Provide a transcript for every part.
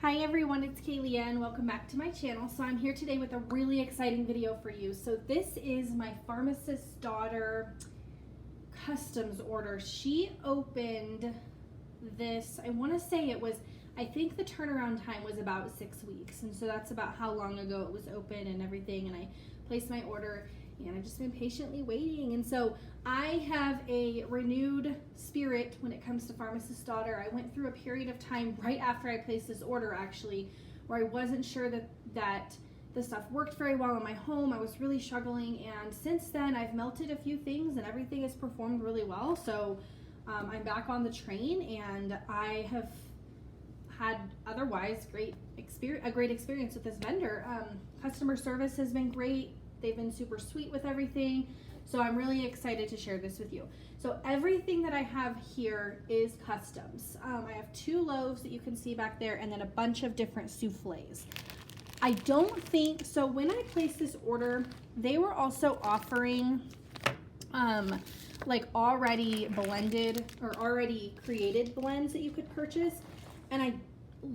Hi everyone, it's Kaylee and welcome back to my channel. So I'm here today with a really exciting video for you. So this is my pharmacist's daughter customs order. She opened this, I want to say it was, I think the turnaround time was about 6 weeks. And so that's about how long ago it was open and everything. And I placed my order and I've just been patiently waiting. And so I have a renewed spirit when it comes to pharmacist's daughter. I went through a period of time right after I placed this order actually, where I wasn't sure that the stuff worked very well in my home. I was really struggling, and since then I've melted a few things and everything has performed really well. So I'm back on the train, and I have had otherwise a great experience with this vendor. Customer service has been great. They've been super sweet with everything. So I'm really excited to share this with you. So everything that I have here is customs. I have 2 loaves that you can see back there, and then a bunch of different souffles. I don't think, so when I placed this order, they were also offering like already blended or already created blends that you could purchase. And I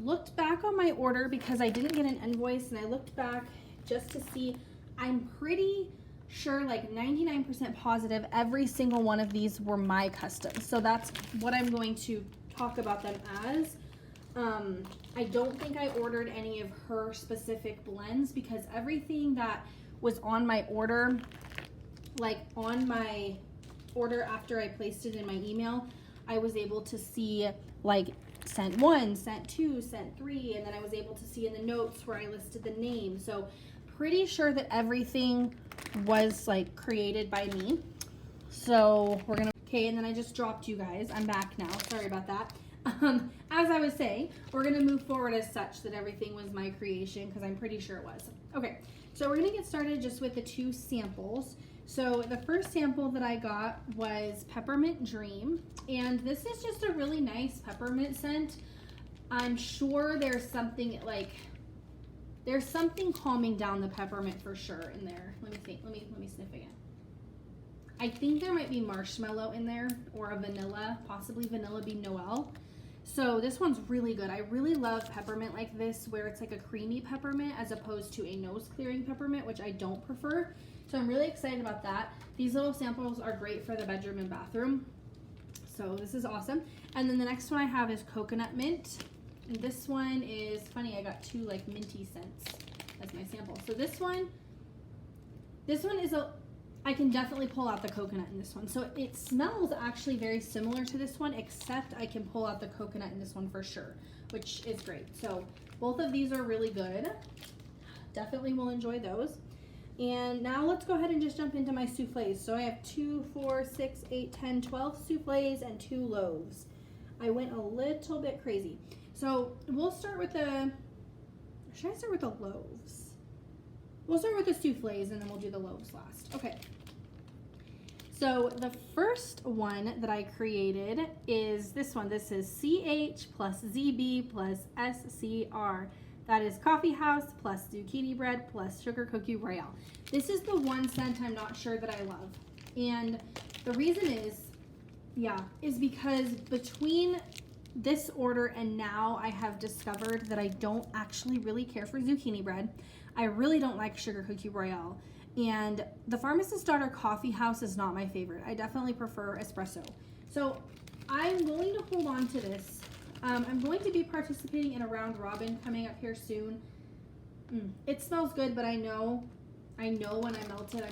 looked back on my order because I didn't get an invoice, and I looked back just to see. I'm pretty sure, like 99% positive, every single one of these were my customs. So that's what I'm going to talk about them as. I don't think I ordered any of her specific blends because everything that was on my order, like on my order after I placed it in my email, I was able to see like scent 1, scent 2, scent 3, and then I was able to see in the notes where I listed the name. So pretty sure that everything was like created by me. So we're gonna, okay, and then I just dropped you guys. I'm back now, sorry about that. As I was saying, we're gonna move forward as such that everything was my creation, because I'm pretty sure it was. Okay, so we're gonna get started just with the 2 samples. So the first sample that I got was Peppermint Dream, and this is just a really nice peppermint scent. I'm sure there's something like, there's something calming down the peppermint for sure in there. Let me think, let me sniff again. I think there might be marshmallow in there, or a vanilla, possibly vanilla bean Noel. So this one's really good. I really love peppermint like this, where it's like a creamy peppermint as opposed to a nose clearing peppermint, which I don't prefer. So I'm really excited about that. These little samples are great for the bedroom and bathroom. So this is awesome. And then the next one I have is Coconut Mint. And this one is funny, I got 2 like minty scents as my sample. So this one is I can definitely pull out the coconut in this one. So it smells actually very similar to this one, except I can pull out the coconut in this one for sure, which is great. So both of these are really good. Definitely will enjoy those. And now let's go ahead and just jump into my souffles. So I have 2, 4, 6, 8, 10, 12 souffles and 2 loaves. I went a little bit crazy. So we'll start with should I start with the loaves? We'll start with the souffles and then we'll do the loaves last. Okay. So the first one that I created is this one. This is CH plus ZB plus SCR. That is coffee house plus zucchini bread plus sugar cookie royale. This is the one scent I'm not sure that I love. And the reason is because between this order and now I have discovered that I don't actually really care for zucchini bread. I really don't like sugar cookie royale, and the pharmacist's daughter coffee house is not my favorite. I definitely prefer espresso. So I'm going to hold on to this. I'm going to be participating in a round robin coming up here soon. It smells good, but I know when I melt it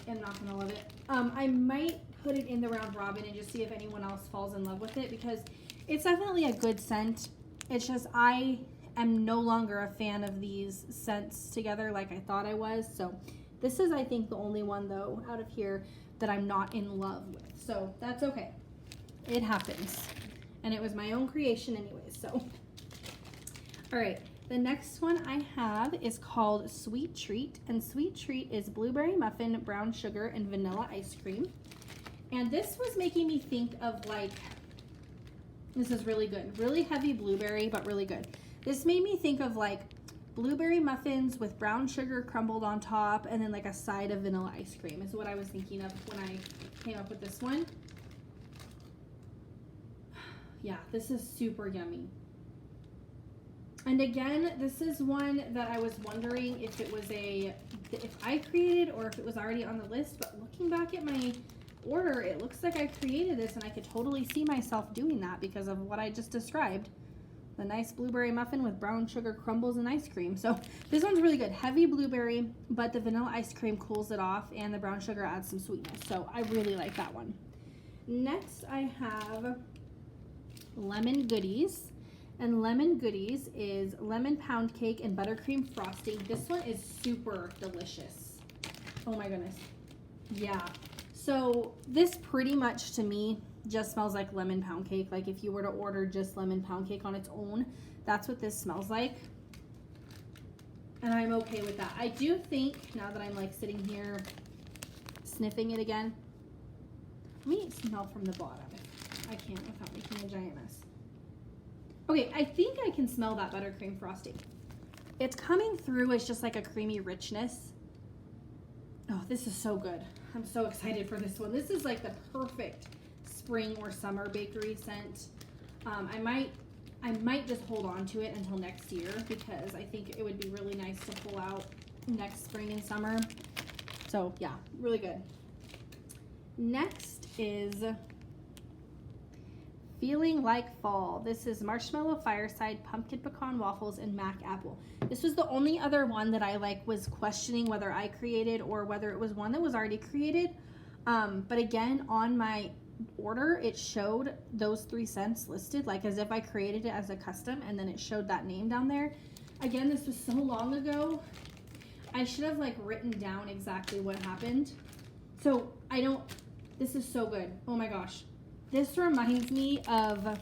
I'm not gonna love it. I might put it in the round robin and just see if anyone else falls in love with it, because it's definitely a good scent. It's just I am no longer a fan of these scents together like I thought I was. So this is, I think, the only one though out of here that I'm not in love with. So that's okay. It happens. And it was my own creation anyways, so. All right, the next one I have is called Sweet Treat, and Sweet Treat is blueberry muffin, brown sugar, and vanilla ice cream. And this was making me think of like, this is really good. Really heavy blueberry, but really good. This made me think of like blueberry muffins with brown sugar crumbled on top, and then like a side of vanilla ice cream is what I was thinking of when I came up with this one. Yeah, this is super yummy. And again, this is one that I was wondering if I created or if it was already on the list, but looking back at my order, it looks like I created this, and I could totally see myself doing that because of what I just described. The nice blueberry muffin with brown sugar crumbles and ice cream. So this one's really good. Heavy blueberry, but the vanilla ice cream cools it off, and the brown sugar adds some sweetness. So I really like that one. Next, I have Lemon Goodies. And Lemon Goodies is lemon pound cake and buttercream frosting. This one is super delicious. Oh my goodness. Yeah. So this pretty much to me just smells like lemon pound cake. Like if you were to order just lemon pound cake on its own, that's what this smells like. And I'm okay with that. I do think, now that I'm like sitting here sniffing it again, let me smell from the bottom. I can't without making a giant mess. Okay, I think I can smell that buttercream frosting. It's coming through as just like a creamy richness. Oh, this is so good. I'm so excited for this one. This is like the perfect spring or summer bakery scent. I might just hold on to it until next year because I think it would be really nice to pull out next spring and summer. So yeah, really good. Next is Feeling Like Fall. This is Marshmallow, Fireside, Pumpkin Pecan Waffles, and Mac Apple. This was the only other one that I was questioning whether I created or whether it was one that was already created. But again, on my order, it showed those 3 scents listed, like as if I created it as a custom, and then it showed that name down there. Again, this was so long ago. I should have written down exactly what happened. So this is so good. Oh my gosh. This reminds me of,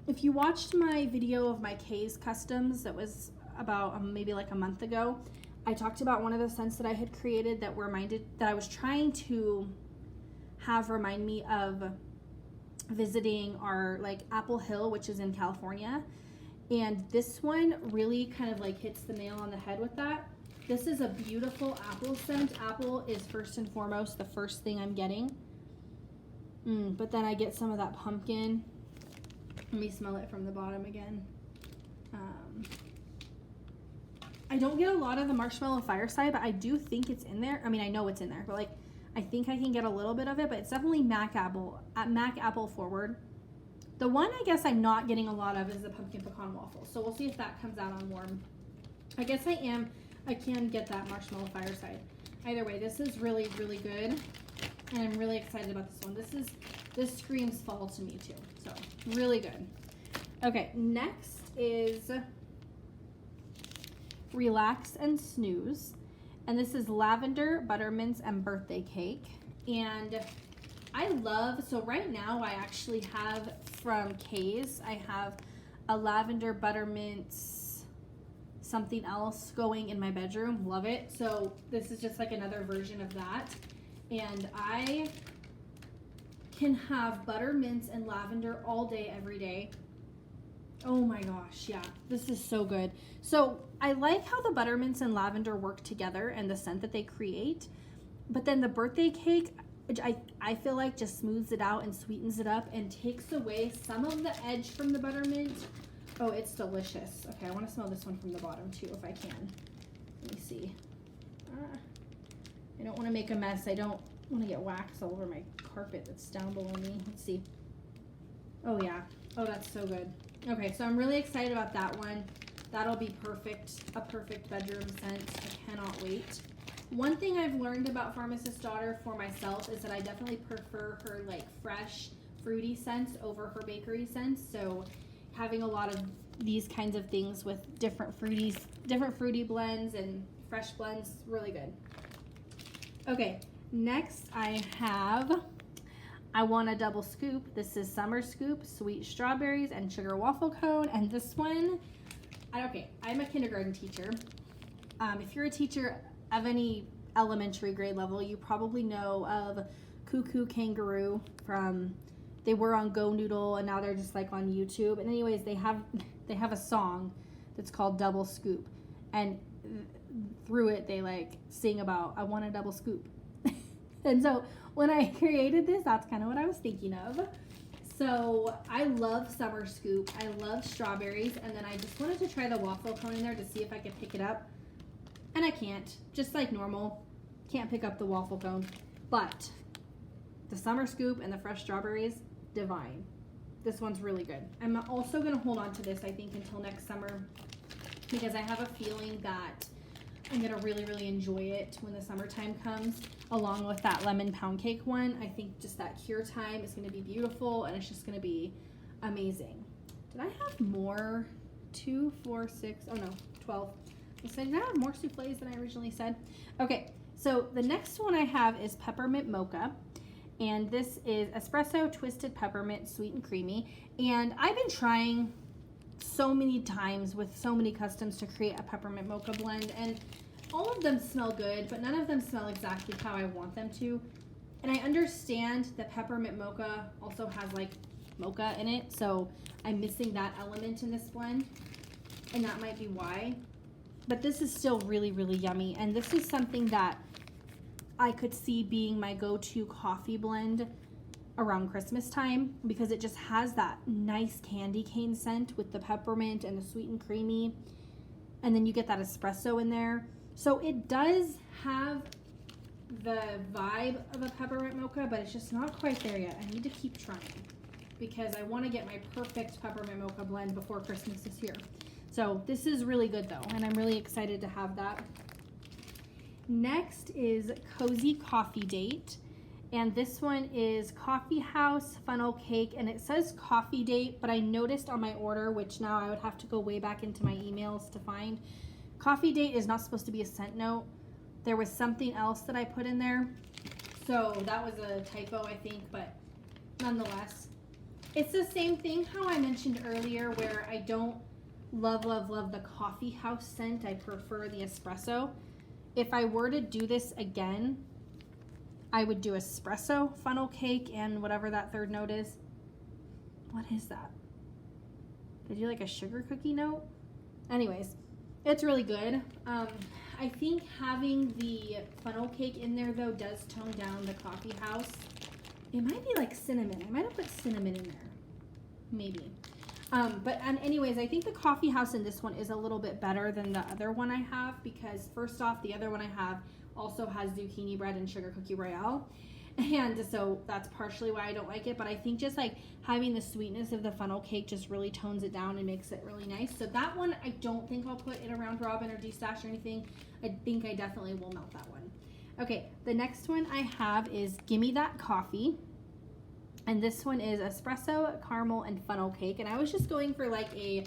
if you watched my video of my K's customs that was about maybe a month ago, I talked about one of the scents that I had created that I was trying to have remind me of visiting our Apple Hill, which is in California. And this one really kind of hits the nail on the head with that. This is a beautiful apple scent. Apple is first and foremost the first thing I'm getting. But then I get some of that pumpkin. Let me smell it from the bottom again. I don't get a lot of the Marshmallow Fireside, but I do think it's in there. I mean, I know it's in there, but I think I can get a little bit of it, but it's definitely Mac Apple forward. The one I guess I'm not getting a lot of is the Pumpkin Pecan Waffle. So we'll see if that comes out on warm. I guess I can get that Marshmallow Fireside. Either way, this is really, really good. And I'm really excited about this one. This screams fall to me too. So really good. Okay, next is Relax and Snooze. And this is lavender, buttermints, and birthday cake. And so right now I actually have from K's, I have a lavender, buttermints, something else going in my bedroom. Love it. So this is just another version of that. And I can have buttermints and lavender all day, every day. Oh my gosh, yeah, this is so good. So I like how the buttermints and lavender work together and the scent that they create. But then the birthday cake, I feel just smooths it out and sweetens it up and takes away some of the edge from the buttermint. Oh, it's delicious. Okay, I want to smell this one from the bottom too if I can. Let me see. I don't want to make a mess. I don't want to get wax all over my carpet that's down below me. Let's see. Oh yeah. Oh, that's so good. Okay, so I'm really excited about that one. That'll be perfect. A perfect bedroom scent. I cannot wait. One thing I've learned about Pharmacist's Daughter for myself is that I definitely prefer her fresh, fruity scents over her bakery scents. So having a lot of these kinds of things with different fruity blends and fresh blends, really good. Okay, next I want a double scoop. This is Summer Scoop, sweet strawberries and sugar waffle cone. And this one, I'm a kindergarten teacher. If you're a teacher of any elementary grade level, you probably know of Cuckoo Kangaroo they were on Go Noodle and now they're just on YouTube. And anyways, they have a song that's called Double Scoop. And through it they sing about I want a double scoop. And so when I created this, that's kind of what I was thinking of. So I love Summer Scoop. I love strawberries. And then I just wanted to try the waffle cone in there to see if I could pick it up. And I can't. Just like normal. Can't pick up the waffle cone. But the Summer Scoop and the fresh strawberries, divine. This one's really good. I'm also going to hold on to this, I think, until next summer. Because I have a feeling that I'm going to really, really enjoy it when the summertime comes. Along with that lemon pound cake one. I think just that cure time is going to be beautiful. And it's just going to be amazing. Did I have more? 2, 4, 6, oh no, 12. So did I have more souffles than I originally said? Okay, so the next one I have is Peppermint Mocha. And this is espresso, twisted peppermint, sweet and creamy. And I've been trying so many times with so many customs to create a peppermint mocha blend. And all of them smell good, but none of them smell exactly how I want them to. And I understand that peppermint mocha also has like mocha in it. So I'm missing that element in this blend. And that might be why. But this is still really, really yummy. And this is something that I could see being my go-to coffee blend around Christmas time because it just has that nice candy cane scent with the peppermint and the sweet and creamy. And then you get that espresso in there. So it does have the vibe of a peppermint mocha, but it's just not quite there yet. I need to keep trying because I want to get my perfect peppermint mocha blend before Christmas is here. So this is really good though, and I'm really excited to have that. Next is Cozy Coffee Date, and this one is Coffee House Funnel Cake, and it says Coffee Date, but I noticed on my order, which now I would have to go way back into my emails to find, Coffee Date is not supposed to be a scent note. There was something else that I put in there, so that was a typo, I think, but nonetheless. It's the same thing how I mentioned earlier where I don't love, love, love the coffee house scent. I prefer the espresso. If I were to do this again, I would do espresso funnel cake and whatever that third note is. What is that? Did you like a sugar cookie note? Anyways, it's really good. I think having the funnel cake in there though does tone down the coffee house. It might be like cinnamon. I might have put cinnamon in there. Maybe. And anyways, I think the coffee house in this one is a little bit better than the other one I have because first off, the other one I have also has zucchini bread and sugar cookie royale. And so that's partially why I don't like it. But I think just like having the sweetness of the funnel cake just really tones it down and makes it really nice. So that one, I don't think I'll put in a round robin or de-stash or anything. I think I definitely will melt that one. Okay, the next one I have is Gimme That Coffee. And this one is espresso, caramel, and funnel cake. And I was just going for like a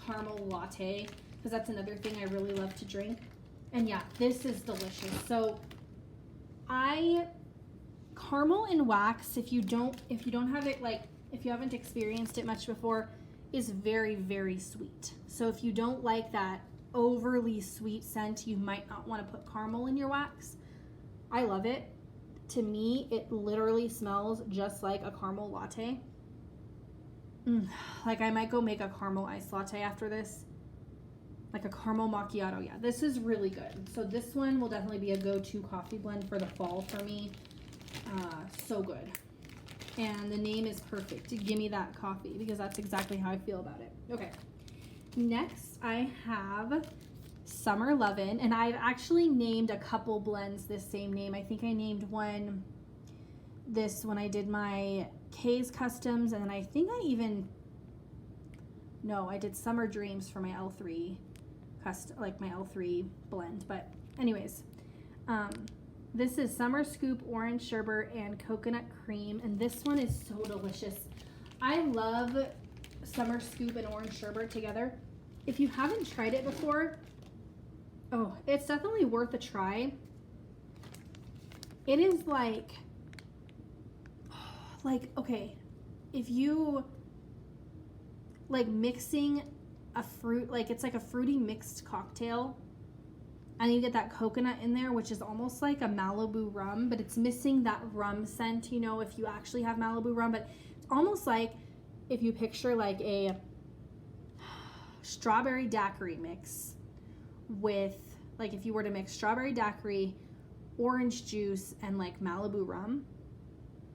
caramel latte because that's another thing I really love to drink. And yeah, this is delicious. So caramel and wax, if you don't have it, like if you haven't experienced it much before, is very, very sweet. So if you don't like that overly sweet scent, you might not want to put caramel in your wax. I love it. To me, it literally smells just like a caramel latte. Like I might go make a caramel iced latte after this. Like a caramel macchiato. Yeah, this is really good. So this one will definitely be a go-to coffee blend for the fall for me. So good. And the name is perfect. Gimme That Coffee because that's exactly how I feel about it. Okay. Next, I have Summer Lovin', and I've actually named a couple blends this same name. I think I named one this when I did my K's Customs, and then I think I did Summer Dreams for my L3 like my L3 blend. But anyways, this is Summer Scoop, Orange Sherbet, and Coconut Cream, and this one is so delicious. I love Summer Scoop and Orange Sherbet together. If you haven't tried it before, oh, it's definitely worth a try. It is like, okay, if you like mixing a fruit, like it's like a fruity mixed cocktail, and you get that coconut in there, which is almost like a Malibu rum, but it's missing that rum scent, you know, if you actually have Malibu rum, but it's almost like if you picture like a strawberry daiquiri mix with, like if you were to mix strawberry daiquiri, orange juice, and like Malibu rum,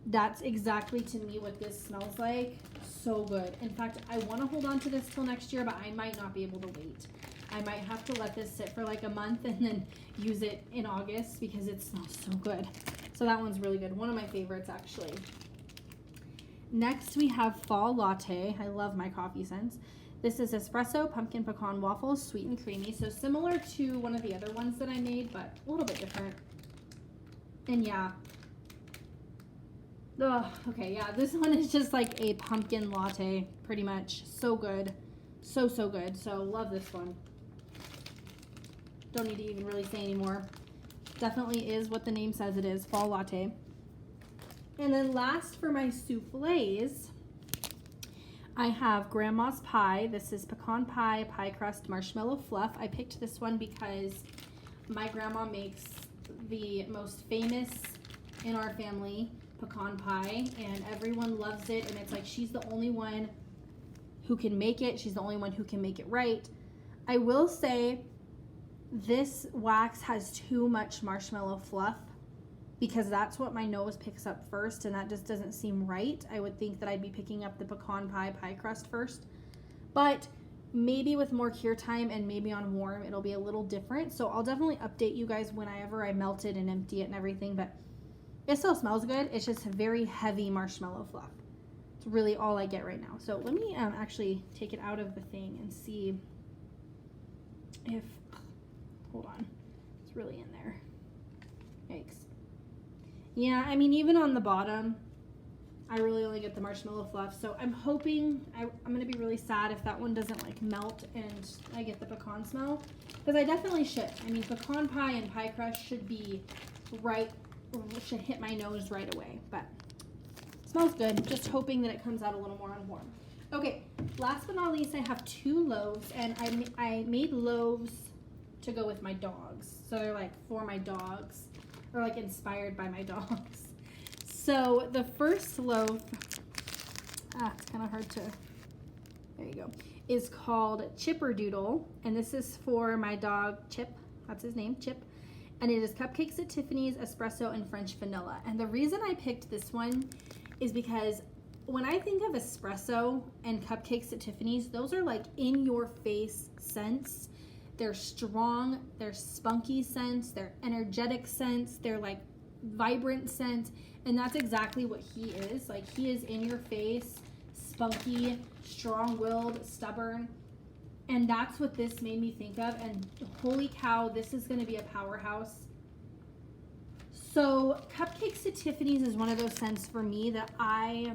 That's exactly to me what this smells like. So good. In fact, I want to hold on to this till next year, but I might not be able to wait. I might have to let this sit for like a month and then use it in August because it smells so good. So that one's really good. One of my favorites, actually. Next, we have Fall Latte. I love my coffee scents. This is espresso, pumpkin pecan waffles, sweet and creamy. So similar to one of the other ones that I made, but a little bit different. And yeah. Oh, okay, yeah. This one is just like a pumpkin latte, pretty much. So good. So good. So love this one. Don't need to even really say anymore. Definitely is what the name says it is, Fall Latte. And then last for my soufflés, I have Grandma's Pie. This is pecan pie, pie crust, marshmallow fluff. I picked this one because my grandma makes the most famous in our family pecan pie, and everyone loves it, and it's like she's the only one who can make it. She's the only one who can make it right. I will say this wax has too much marshmallow fluff because that's what my nose picks up first, and that just doesn't seem right. I would think that I'd be picking up the pecan pie pie crust first, but maybe with more cure time and maybe on warm it'll be a little different. So I'll definitely update you guys whenever I melt it and empty it and everything, but it still smells good. It's just very heavy marshmallow fluff. It's really all I get right now. So let me actually take it out of the thing and see if, hold on, it's really in there. Yikes. Yeah, I mean, even on the bottom, I really only get the marshmallow fluff. So I'm hoping, I'm going to be really sad if that one doesn't like melt and I get the pecan smell. Because I definitely should. I mean, pecan pie and pie crust should be right, should hit my nose right away. But it smells good. Just hoping that it comes out a little more on warm. Okay, last but not least, I have 2 loaves. And I made loaves to go with my dogs. So they're like for my dogs. Or like inspired by my dogs. So the first loaf, it's kind of hard to, there you go, is called Chipperdoodle. And this is for my dog Chip, that's his name, Chip. And it is cupcakes at Tiffany's, espresso, and French vanilla. And the reason I picked this one is because when I think of espresso and cupcakes at Tiffany's, those are like in your face scents. They're strong, they're spunky scents, they're energetic scents, they're like vibrant scents, and that's exactly what he is. Like, he is in your face, spunky, strong-willed, stubborn, and that's what this made me think of. And holy cow, this is going to be a powerhouse. So Cupcakes at Tiffany's is one of those scents for me that I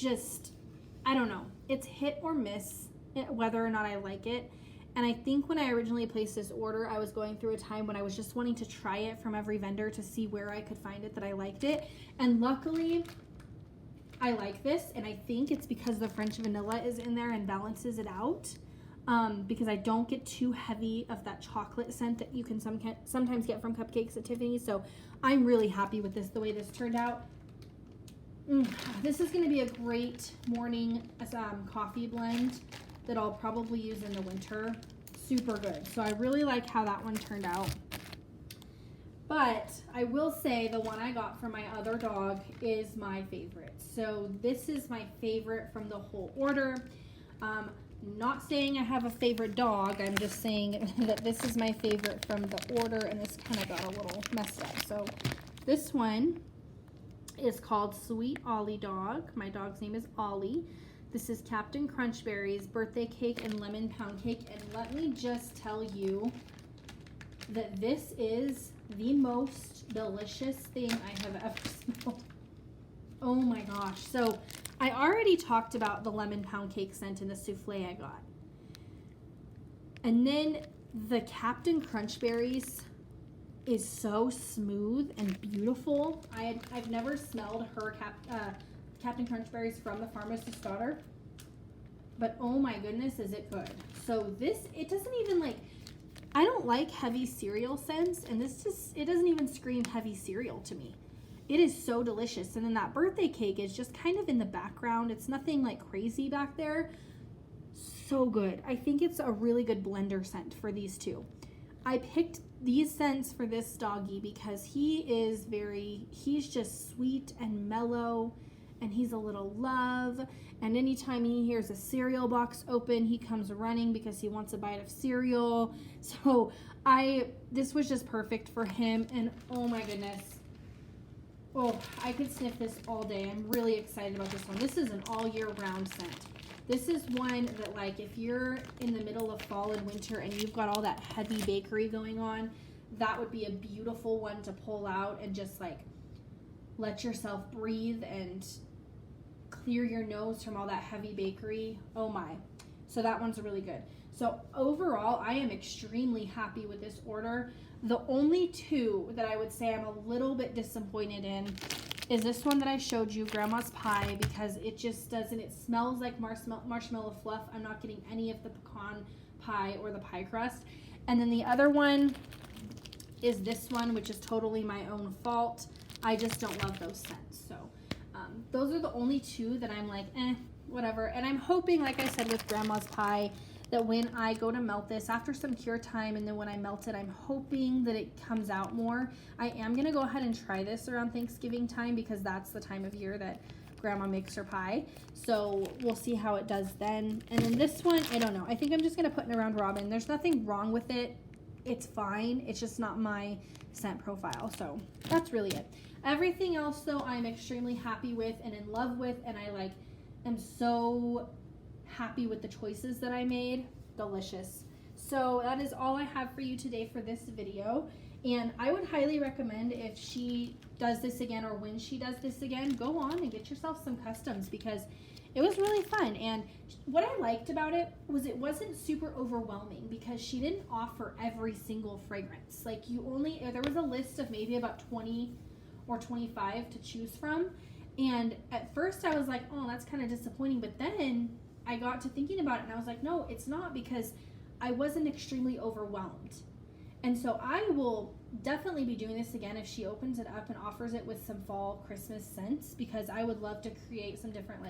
don't know, it's hit or miss whether or not I like it. And I think when I originally placed this order, I was going through a time when I was just wanting to try it from every vendor to see where I could find it that I liked it. And luckily, I like this. And I think it's because the French vanilla is in there and balances it out. Because I don't get too heavy of that chocolate scent that you can sometimes get from Cupcakes at Tiffany's. So I'm really happy with this, the way this turned out. This is going to be a great morning coffee blend that I'll probably use in the winter. Super good. So I really like how that one turned out. But I will say the one I got for my other dog is my favorite. So this is my favorite from the whole order. Not saying I have a favorite dog. I'm just saying that this is my favorite from the order, and this kind of got a little messed up. So this one is called Sweet Ollie Dog. My dog's name is Ollie. This is Captain Crunchberry's birthday cake and lemon pound cake. And let me just tell you that this is the most delicious thing I have ever smelled. Oh my gosh. So I already talked about the lemon pound cake scent in the souffle I got. And then the Captain Crunchberry's is so smooth and beautiful. I've never smelled her Captain Crunchberry's from the Pharmacist's Daughter, but oh my goodness, is it good. So this, it doesn't even like, I don't like heavy cereal scents, and this just, it doesn't even scream heavy cereal to me. It is so delicious. And then that birthday cake is just kind of in the background. It's nothing like crazy back there. So good. I think it's a really good blender scent for these two. I picked these scents for this doggy because he's just sweet and mellow, and he's a little love. And anytime he hears a cereal box open, he comes running because he wants a bite of cereal. So this was just perfect for him. And oh my goodness, oh, I could sniff this all day. I'm really excited about this one. This is an all year round scent. This is one that, like, if you're in the middle of fall and winter and you've got all that heavy bakery going on, that would be a beautiful one to pull out and just, like, let yourself breathe and clear your nose from all that heavy bakery. Oh my. So that one's really good. So overall, I am extremely happy with this order. The only two that I would say I'm a little bit disappointed in is this one that I showed you, Grandma's Pie, because it just doesn't, it smells like marshmallow fluff. I'm not getting any of the pecan pie or the pie crust. And then the other one is this one, which is totally my own fault. I just don't love those scents. So those are the only two that I'm like, whatever. And I'm hoping, like I said with Grandma's Pie, that when I go to melt this after some cure time, and then when I melt it, I'm hoping that it comes out more. I am going to go ahead and try this around Thanksgiving time because that's the time of year that Grandma makes her pie. So we'll see how it does then. And then this one, I don't know. I think I'm just going to put in a round robin. There's nothing wrong with it. It's fine. It's just not my scent profile. So that's really it. Everything else, though, I'm extremely happy with and in love with, and I am so happy with the choices that I made. Delicious. So that is all I have for you today for this video, and I would highly recommend, if she does this again or when she does this again, go on and get yourself some customs because it was really fun. And what I liked about it was it wasn't super overwhelming because she didn't offer every single fragrance. Like, there was a list of maybe about 20 or 25 to choose from, and at first I was like, oh, that's kind of disappointing, but then I got to thinking about it and I was like, no, it's not, because I wasn't extremely overwhelmed. And so I will definitely be doing this again if she opens it up and offers it with some fall Christmas scents, because I would love to create some different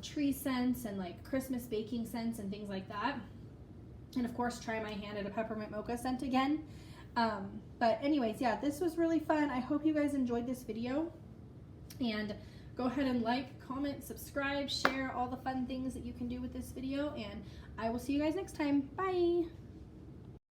tree scents and Christmas baking scents and things like that. And of course, try my hand at a Peppermint Mocha scent again. But anyways, yeah, this was really fun. I hope you guys enjoyed this video, and go ahead and like, comment, subscribe, share all the fun things that you can do with this video, and I will see you guys next time. Bye.